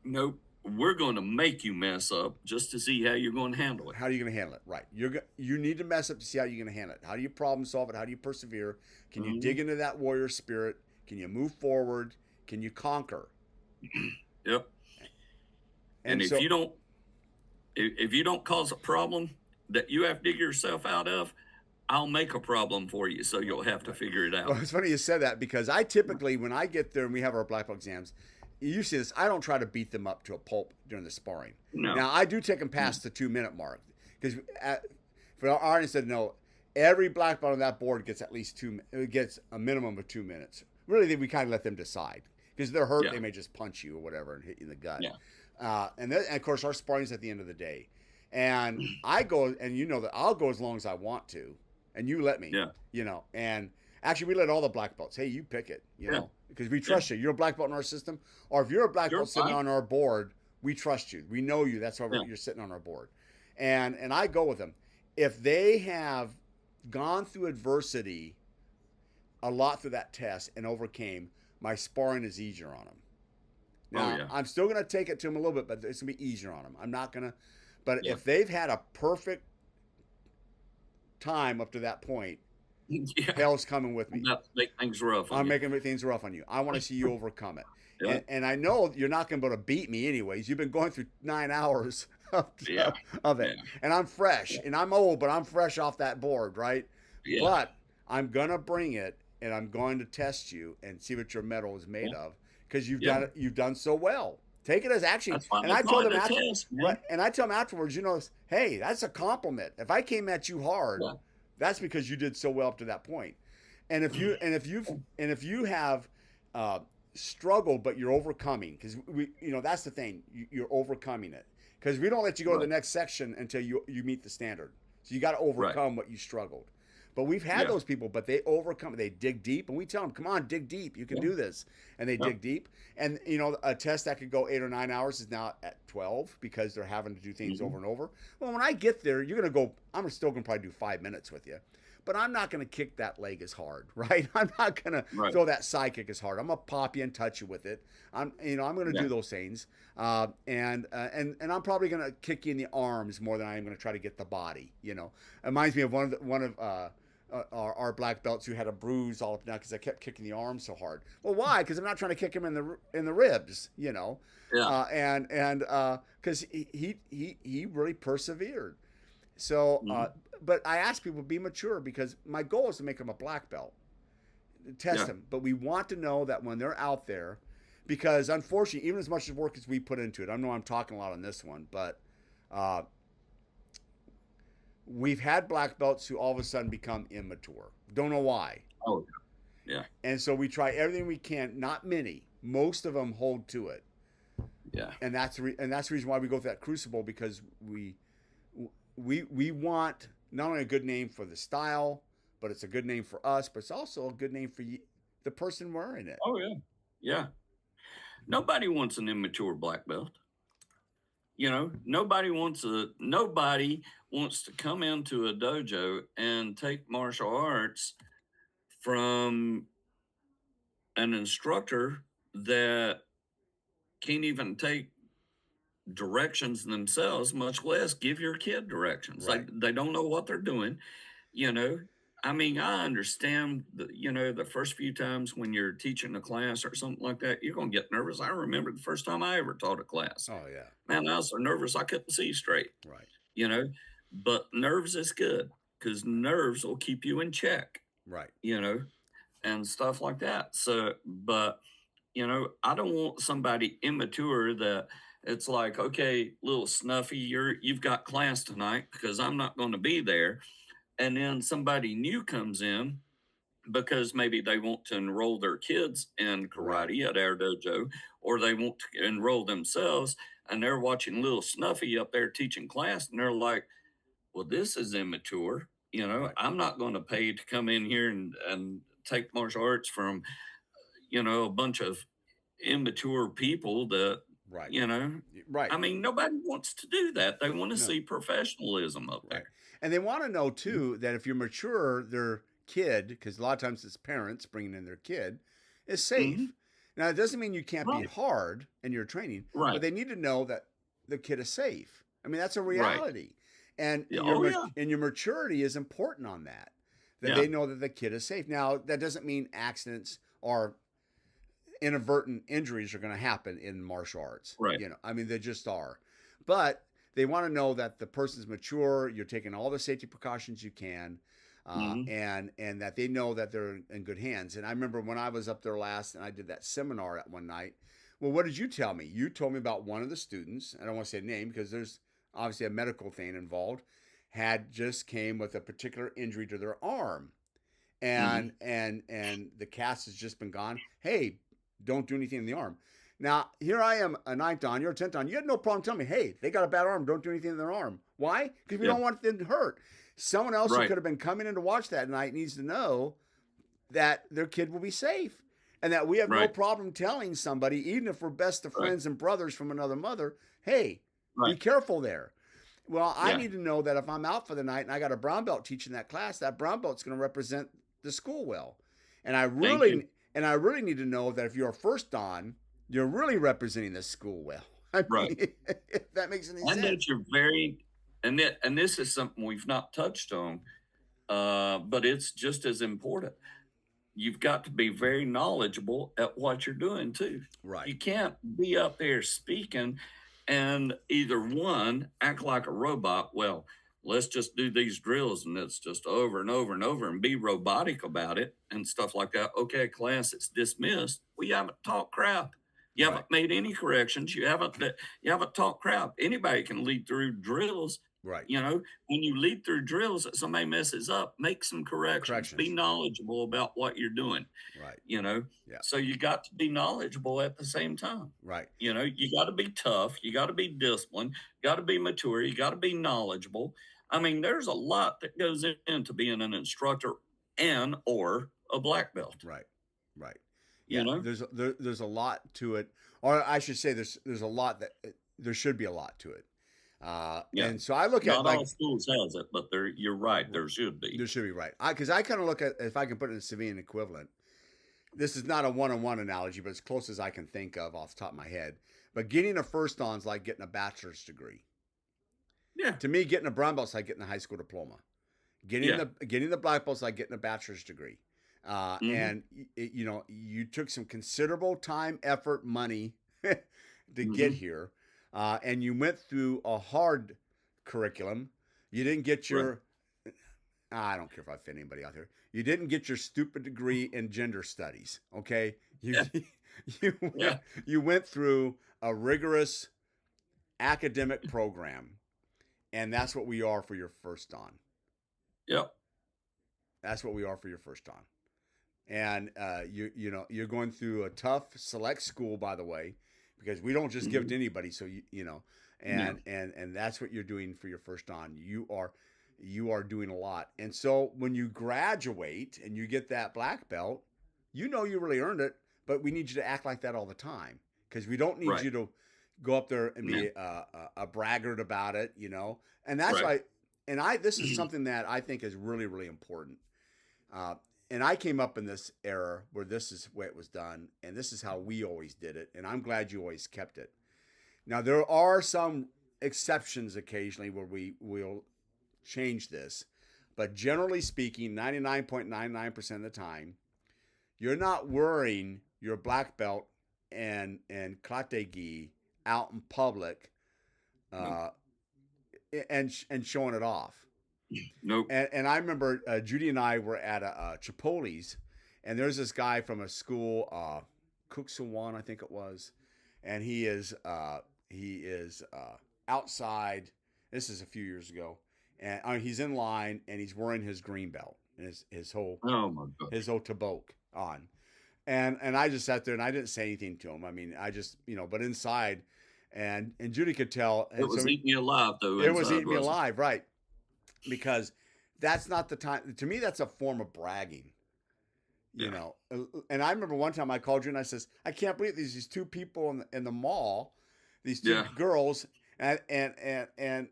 Nope. We're going to make you mess up just to see how you're going to handle it. How are you going to handle it? Right. You need to mess up to see how you're going to handle it. How do you problem solve it? How do you persevere? Can you Mhm. dig into that warrior spirit? Can you move forward? Can you conquer? Yep. And And if so, you don't, if you don't cause a problem that you have to dig yourself out of, I'll make a problem for you, so you'll have to right. figure it Well, out. it's funny you said that because I typically, when I get there and we have our black belt exams, you see this, I don't try to beat them up to a pulp during the sparring. No. Now, I do take them past the 2 minute mark because for our audience said no, every black belt on that board gets at least gets a minimum of 2 minutes. Really, we kind of let them decide because they're hurt, Yeah. they may just punch you or whatever and hit you in the gut. Yeah. And of course, our sparring's at the end of the day. And I go, and you know that I'll go as long as I want to, and you let me, Yeah. you know. And actually, we let all the black belts, hey, you pick it, you Yeah. know, because we trust you. You're a black belt in our system, or if you're a black You're belt sitting fine. on our board, we trust you. We know you. That's why Yeah. you're sitting on our board. And I go with them. If they have gone through adversity a lot through that test and overcame, my sparring is easier on them. Now, yeah. I'm still going to take it to them a little bit, but it's going to be easier on them. I'm not going to, but Yeah. if they've had a perfect time up to that point, Yeah. hell's coming with me. Not make things rough. on I'm you. making things rough on you. I want to see you overcome it. Yeah. And I know you're not going to be able to beat me anyways. You've been going through 9 hours of it. Yeah. And I'm fresh. And I'm old, but I'm fresh off that board, right? Yeah. But I'm going to bring it, and I'm going to test you and see what your metal is made of because you've done so well. Take it as actually, That's why and they I call told it them a after, test, man. right, and I tell them afterwards, you know, hey, that's a compliment. If I came at you hard, Yeah. that's because you did so well up to that point. And if you have struggled, but you're overcoming, because that's the thing, you're overcoming it, because we don't let you go to the next section until you meet the standard. So you got to overcome what you struggled. But we've had those people, but they overcome. They dig deep, and we tell them, "Come on, dig deep. You can do this." And they dig deep. And a test that could go 8 or 9 hours is now at 12 because they're having to do things over and over. Well, when I get there, you're gonna go. I'm still gonna probably do 5 minutes with you, but I'm not gonna kick that leg as hard, right? I'm not gonna throw that side kick as hard. I'm gonna pop you and touch you with it. I'm gonna do those things, and I'm probably gonna kick you in the arms more than I am gonna try to get the body. It reminds me of one of our black belts who had a bruise all up now because I kept kicking the arm so hard. Well, why? Because I'm not trying to kick him in the ribs, Yeah. and because he really persevered. So, but I ask people to be mature because my goal is to make them a black belt, test them. But we want to know that when they're out there, because unfortunately, even as much work as we put into it, I know I'm talking a lot on this one, but we've had black belts who all of a sudden become immature. Don't know why. Oh, yeah. And so we try everything we can. Not many. Most of them hold to it. Yeah. And that's the reason why we go through that crucible, because we want not only a good name for the style, but it's a good name for us, but it's also a good name for the person wearing it. Oh, yeah. Yeah. Nobody wants an immature black belt. Nobody wants to come into a dojo and take martial arts from an instructor that can't even take directions themselves, much less give your kid directions. Right. They don't know what they're doing. I mean, I understand the first few times when you're teaching a class or something like that, you're going to get nervous. I remember the first time I ever taught a class. Oh yeah. Man, I was so nervous I couldn't see straight. Right. But nerves is good because nerves will keep you in check. Right. And stuff like that. So, but I don't want somebody immature that it's like, okay, little Snuffy, you've got class tonight because I'm not going to be there. And then somebody new comes in because maybe they want to enroll their kids in karate at our dojo, or they want to enroll themselves, and they're watching little Snuffy up there teaching class, and they're like, well, this is immature. I'm not going to pay to come in here and take martial arts from, a bunch of immature people that, Right. Right. I mean, nobody wants to do that. They want to see professionalism up there. Right. And they want to know too that if you're mature, their kid, because a lot of times it's parents bringing in their kid, is safe. Now it doesn't mean you can't be hard in your training, but they need to know that the kid is safe. I mean, that's a reality, and your maturity is important on that. That they know that the kid is safe. Now that doesn't mean accidents are inadvertent injuries are going to happen in martial arts. Right. I mean, they just are. But they want to know that the person's mature, you're taking all the safety precautions you can, Hmm. and that they know that they're in good hands. And I remember when I was up there last and I did that seminar at one night. Well, what did you tell me? You told me about one of the students. I don't want to say a name because there's obviously a medical thing involved. Had just came with a particular injury to their arm, Hmm. and the cast has just been gone. Hey, don't do anything in the arm. Now here I am, a ninth dan, you're a 10th dan. You had no problem telling me, hey, they got a bad arm. Don't do anything in their arm. Why? Because we Yeah. don't want them to hurt. Someone else who Right. could have been coming in to watch that night needs to know that their kid will be safe, and that we have no Right. problem telling somebody, even if we're best of Right. friends and brothers from another mother, hey, be Right. careful there. Well, I Yeah. need to know that if I'm out for the night and I got a brown belt teaching that class, that brown belt's going to represent the school well. And Thank you. I really need to know that if you're a first dan, you're really representing the school well. I Right. mean, if that makes any And sense. that you're very, and this is something we've not touched on, but it's just as important. You've got to be very knowledgeable at what you're doing too. Right. You can't be up there speaking and either one act like a robot. Well, let's just do these drills and it's just over and over and over and be robotic about it and stuff like that. Okay, class, it's dismissed. Well, you haven't taught crap. You Right. haven't made any corrections. You haven't taught crap. Anybody can lead through drills. Right. You know, when you lead through drills that somebody messes up, make some corrections. Be Corrections. knowledgeable about what you're doing, Right. you know. Yeah. So you got to be knowledgeable at the same time. Right. You know, you got to be tough, you got to be disciplined, you got to be mature, you got to be knowledgeable. I mean, there's a into being an instructor and or a black belt, Right. Right. you Yeah. know. There's a lot to it, or I should say, there's a lot that there should be a lot to it. Yeah. And so I look at Not like all schools has it, but you're right, there should be. there should be right. Because I kind of look at, if I can put it in a civilian equivalent. This is not a one-on-one analogy, but as close as I can think of off the top of my head. But getting a first on is like getting a bachelor's degree. Yeah. To me, getting a brown belt is like getting a high school diploma. Yeah. Getting the black belt is like getting a bachelor's degree. Hmm. And you took some considerable time, effort, money to get Hmm. here, and you went through a hard curriculum. You didn't get Right. your I don't care if I offend anybody out there. You didn't get your stupid degree in gender studies, okay? You Yeah. you Yeah. you went through a rigorous academic program, and that's what we are for your first dan. Yep. That's what we are for your first dan. And you're going through a tough select school, by the way, because we don't just give it Hmm. to anybody. So Yeah. and that's what you're doing for your first dan. You are doing a lot. And so when you graduate and you get that black belt, you really earned it, but we need you to act like that all the time, because we don't need Right. you to go up there and Yeah. be a braggart about it, And that's Right. why, this is something that I think is really, really important. Uh, and I came up in this era where this is the way it was done, and this is how we always did it. And I'm glad you always kept it. Now, there are some exceptions occasionally where we will change this, but generally speaking, 99.99% of the time, you're not wearing your black belt and karate gi out in public, Nope. uh, and showing it off. Nope. And I remember Judy and I were at a Chipotle's, and there's this guy from a school, Cook Sawan, I think it was, and he is outside. This is a few years ago, and he's in line, and he's wearing his green belt and his whole Oh my God. tabok on, and I just sat there and I didn't say anything to him. I mean, I just but inside, and Judy could tell, It and was so eating you alive though it was inside, eating me wasn't alive, right? Because that's not the time. To me, that's a form of bragging, it? Yeah. And I remember one time I called you and I says, I can't believe these two people in the mall, these two Yeah. girls, and I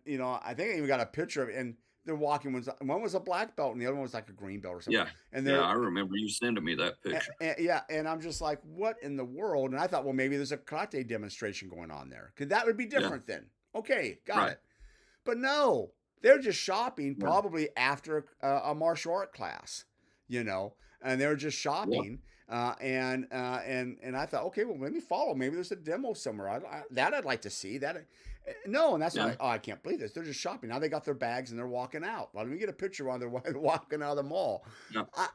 think I even got a picture of it, and they're walking. One was a black belt and the other one was like a green belt or something. Yeah. And Yeah. they're I remember you sending me that picture. yeah, and I'm just like, what in the world? And I thought, well, maybe there's a karate demonstration going on there, because that would be Yeah. different then. Okay, got Right. it. But no, they're just shopping, Yeah. probably after a martial art class. and they were just Yep. shopping. And I thought, okay, well, let me follow. Maybe there's a demo somewhere. That I'd like to see. No, and that's Yeah. like, oh, I can't believe this. They're just shopping now. They got their bags and they're walking out. Well, let me get a picture while they're walking out of the mall. Yeah. I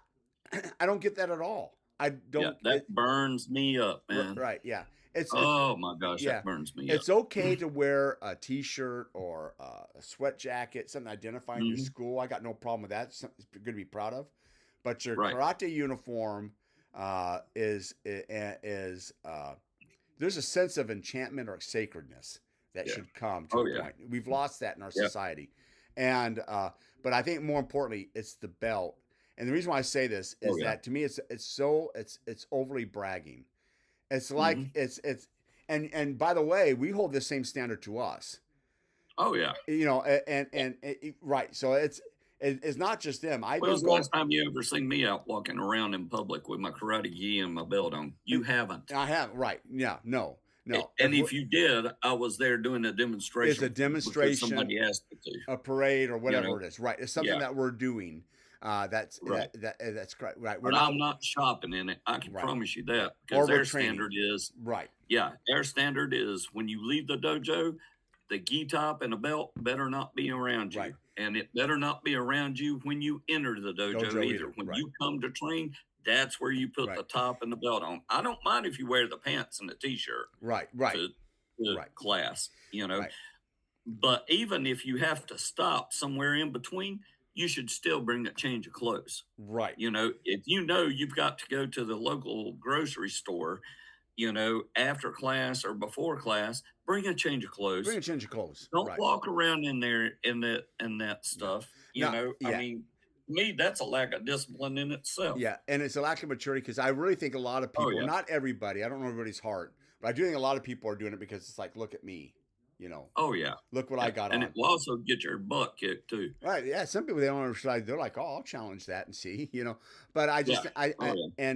I don't get that at all. I Yeah. don't. That burns me up, man. Right? Yeah. It's Oh my gosh, yeah. that burns me up. It's okay to wear a T-shirt or a sweat jacket, something identifying your Hmm. school. I got no problem with that. It's something good to be proud of. But your Right. karate uniform is there's a sense of enchantment or sacredness that Yeah. should come to Oh a yeah. point. We've lost that in our Yep. society, and but I think more importantly, it's the belt. And the reason why I say this Oh is yeah. that to me, it's overly bragging. It's like Hmm. it's and by the way, we hold the same standard to us. Oh yeah. Right. So it's not just them. I When was don't the go. last time you ever seen me out walking around in public with my karate gi and my belt on? You haven't. I have right. Yeah. No. No. And if you did, I was there doing a It's demonstration a because demonstration, somebody asked me to. a parade, or You whatever know. it is. Right. It's something Yeah. that we're doing. Right. That's correct. Right. We're But not I'm not shopping in it. I can right. promise you that Or because we're their training. standard is, Right. yeah, their standard is when you leave the dojo, the gi top and the belt better not be around Right. you. And it better not be around you when you enter the dojo Dojo either. either. When Right. you come to train, that's where you put Right. the top and the belt on. I don't mind if you wear the pants and the t-shirt Right. Right. to, to Right. class, Right. But even if you have to stop somewhere in between, you should still bring a change of clothes. Right. If you've got to go to the local grocery store, after class or before class, bring a change of Bring a clothes. change of clothes. Don't Right. walk around in there in that Yeah. stuff. Now, I yeah. mean, to me, that's a lack of discipline in itself. Yeah, and it's a lack of maturity because I really think a lot of Oh people, yeah. not everybody, I don't know everybody's heart, but I do think a lot of people are doing it because it's like, look at me, Oh yeah. look what I Yeah. got And it on. will also get your butt kicked too. Right? Yeah, some people they don't understand. They're like, oh, I'll challenge that and see. But I Yeah. just, Oh yeah.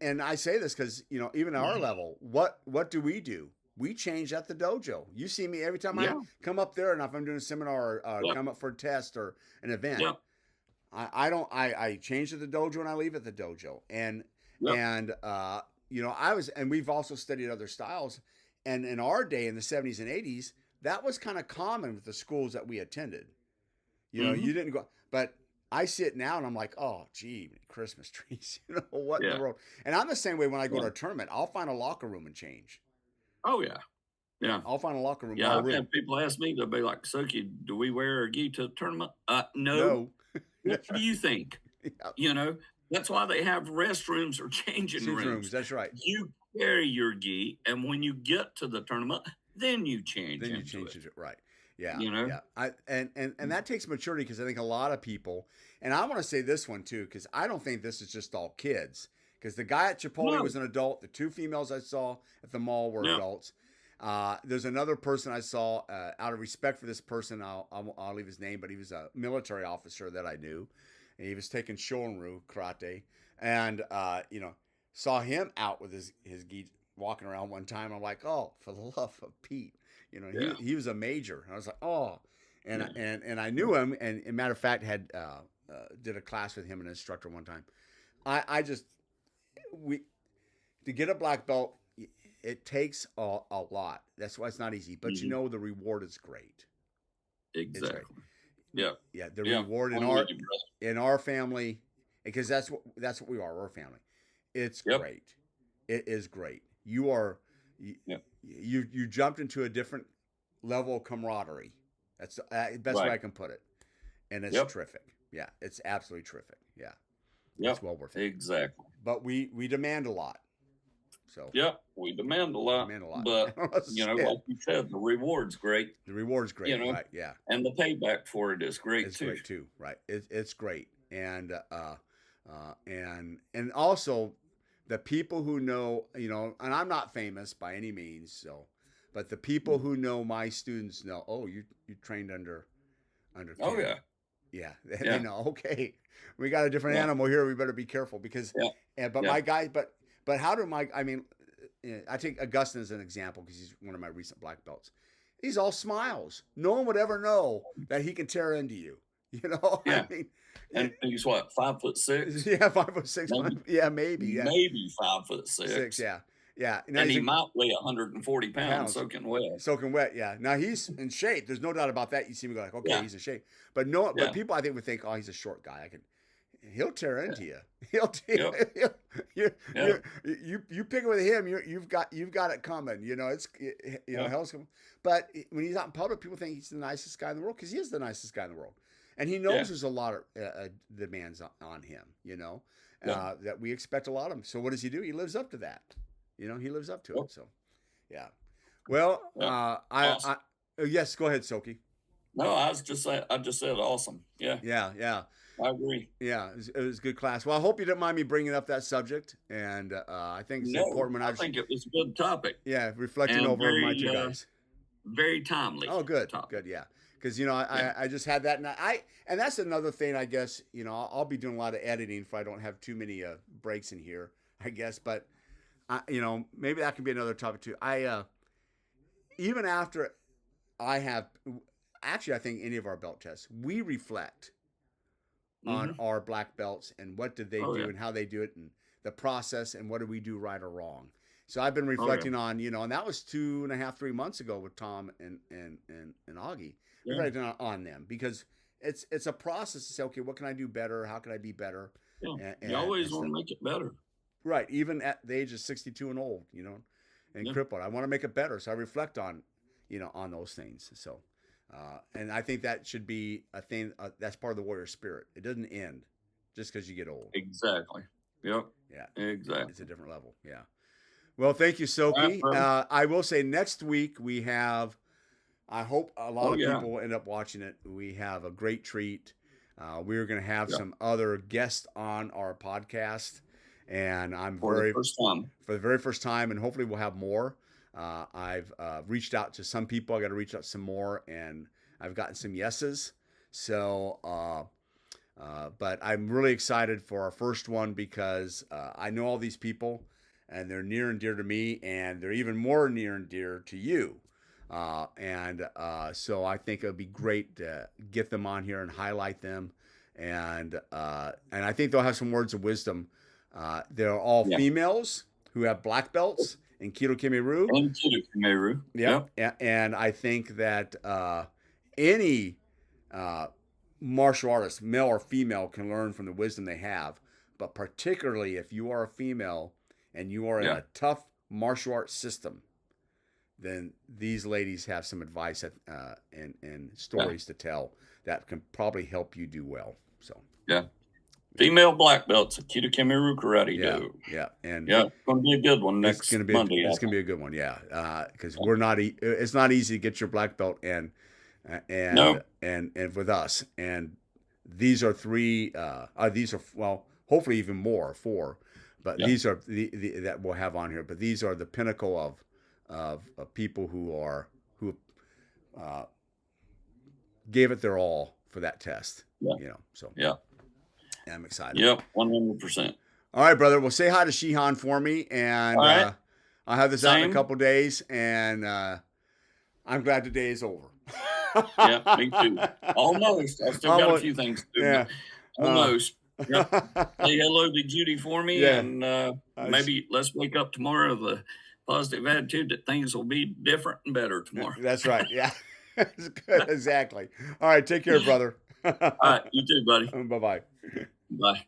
and I say this because even at our level, what do? We change at the dojo. You see me every time I Yeah. come up there, and if I'm doing a seminar or Yep. come up for a test or an event, Yep. I don't I change at the dojo and I leave at the dojo. Yep. And we've also studied other styles. And in our day in the 70s and 80s, that was kind of common with the schools that we attended. Hmm. You didn't go, but I see it now and I'm like, oh, gee, Christmas trees, what in the Yeah. world? And I'm the same way when I go to Yeah. a tournament. I'll find a locker room and change. Oh yeah. Yeah. I'll find a locker room, Yeah, our I've room. had people ask me, they'll be like, Soki, do we wear a gi to the tournament? No. No. What That's do right. you think? Yeah. That's why they have restrooms or changing Change rooms. rooms. That's right. You carry your gi, and when you get to the tournament, then you change Then you into change it. it, right? Yeah, You know? yeah. And that takes maturity because I think a lot of people, and I want to say this one too because I don't think this is just all kids. Because the guy at Chipotle No. was an adult. The two females I saw at the mall were Yeah. adults. There's another person I saw. Out of respect for this person, I'll leave his name, but he was a military officer that I knew, and he was taking Shorin-ryu karate, and saw him out with his gi walking around one time. I'm like, oh, for the love of Pete. Yeah. He was a major. And I was like, oh, and Yeah. and I knew him, and matter of fact, had did a class with him, an instructor one time. I just we to get a black belt, it takes a lot. That's why it's not easy, but Mhm. the reward is great. It's great. Exactly. Yeah. Yeah, the Yeah. reward I'm with you, brother. in our family, because that's what we are. We're a family. It's Yep. great. It is great. You are Yep. you jumped into a different level of camaraderie. That's the best way Right. I can put it, and it's Yep. terrific. Yeah, it's absolutely terrific. Yeah, Yep. it's well worth it. Exactly. But we demand a lot. So Yep. We demand a lot, demand a lot. but That's it. like you said, the reward's great, The reward's great, you know, right? Yeah, and the payback for it is great it's too. great too, right? It's great, and and also the people who know, and I'm not famous by any means, so, but the people who know my students know, oh, you trained under Oh Ken. yeah. Yeah, Yeah. they know. Okay, we got a different Yeah. animal here. We better be careful because, Yeah. but Yeah. my guy, but how do my? I mean, I take Augustin as an example because he's one of my recent black belts. He's all smiles. No one would ever know that he can tear into you. You know, Yeah. I mean, And he's what, 5'6"? yeah, 5 foot 6, Maybe, yeah, maybe, yeah, maybe six, 5'6". yeah, yeah. Now And he's he a might weigh 140 pounds pounds soaking wet. soaking wet. Yeah, now he's in shape. There's no doubt about that. You see me go like, okay, Yeah. he's in shape. But no, but Yeah. people I think would think, oh, he's a short guy. He'll tear Yeah. into you. He'll, Yep. you Yep. you pick it with him. You've got it coming. You know Yep. hell's coming. But when he's out in public, people think he's the nicest guy in the world because he is the nicest guy in the world, and he knows Yeah. there's a lot of demands on him. You know, Yeah. that we expect a lot of him. So what does he do? He lives up to that. You know, he lives up to Yep. it. So, yeah. Well, Yep. I Awesome. yes, go ahead, Soki. No, I just said awesome. Yeah, Yeah. I agree. Yeah, it was a good class. Well, I hope you didn't mind me bringing up that subject, and I think it's No, important when I think it was a good topic reflecting and over my two very, guys. very timely Oh, good, topic. yeah, because Yeah. I just had that, and and that's another thing. I guess I'll be doing a lot of editing if I don't have too many breaks in here. I guess, but maybe that can be another topic too. Even after I have, actually, I think any of our belt tests, we reflect on Hmm. our black belts and what did they Oh, do yeah. and how they do it and the process and what did we do right or wrong. So I've been Oh, yeah. reflecting on, and that was 2.5, 3 months ago with Tom and Augie. Yeah. Reflecting on them because it's a process to say, okay, what can I do better? How can I be better? Yeah. And, You always and want stuff. to make it better. Right. Even at the age of 62 and old, and Yeah. crippled, I want to make it better. So I reflect on, on those things. So, and I think that should be a thing that's part of the warrior spirit. It doesn't end just because you get old. Exactly. Yep. Yeah. Exactly. It's a different level. Yeah. Well, thank you, All right, Soki. brother. I will say next week we have, I hope a lot Oh, of yeah. people will end up watching it. We have a great treat. We're going to have Yeah. some other guests on our podcast. And I'm For the first time. for the very first time, and hopefully we'll have more. I've reached out to some people. I got to reach out to some more, and I've gotten some yeses. So, but I'm really excited for our first one because I know all these people, and they're near and dear to me, and they're even more near and dear to you. So I think it would be great to get them on here and highlight them, and I think they'll have some words of wisdom. They're all Yeah. females who have black belts in Kido Kimeru. And Kido Kimeru. Yep. And I think that any martial artist, male or female, can learn from the wisdom they have. But particularly if you are a female and you are in Yeah. a tough martial arts system, then these ladies have some advice and stories to tell that can probably help you do well. So, Yeah. Female black belts at Kido Kimeru Karate yeah, Do. yeah. And Yeah, it's going to be a good one it's next gonna be Monday. it's gonna be a good one, yeah. Because we're not it's not easy to get your black belt and No. with us. And these are three. These are well, hopefully even more, four. But Yeah. these are the that we'll have on here. But these are the pinnacle of people who gave it their all for that test. Yeah. So Yeah. I'm excited. Yep. 100%. All right, brother. Well, say hi to Shihan for me, and All right. I'll have this out in a Same. couple days, and I'm glad the day is over. Yeah, me too. Almost. I've still got a Almost. few things to do. Yeah. But almost. Yep. Say hello to Judy for me, Yeah. and maybe let's wake up tomorrow with a positive attitude that things will be different and better tomorrow. That's right. Yeah. That's good. Exactly. All right. Take care, brother. All right. You too, buddy. Bye-bye. Bye.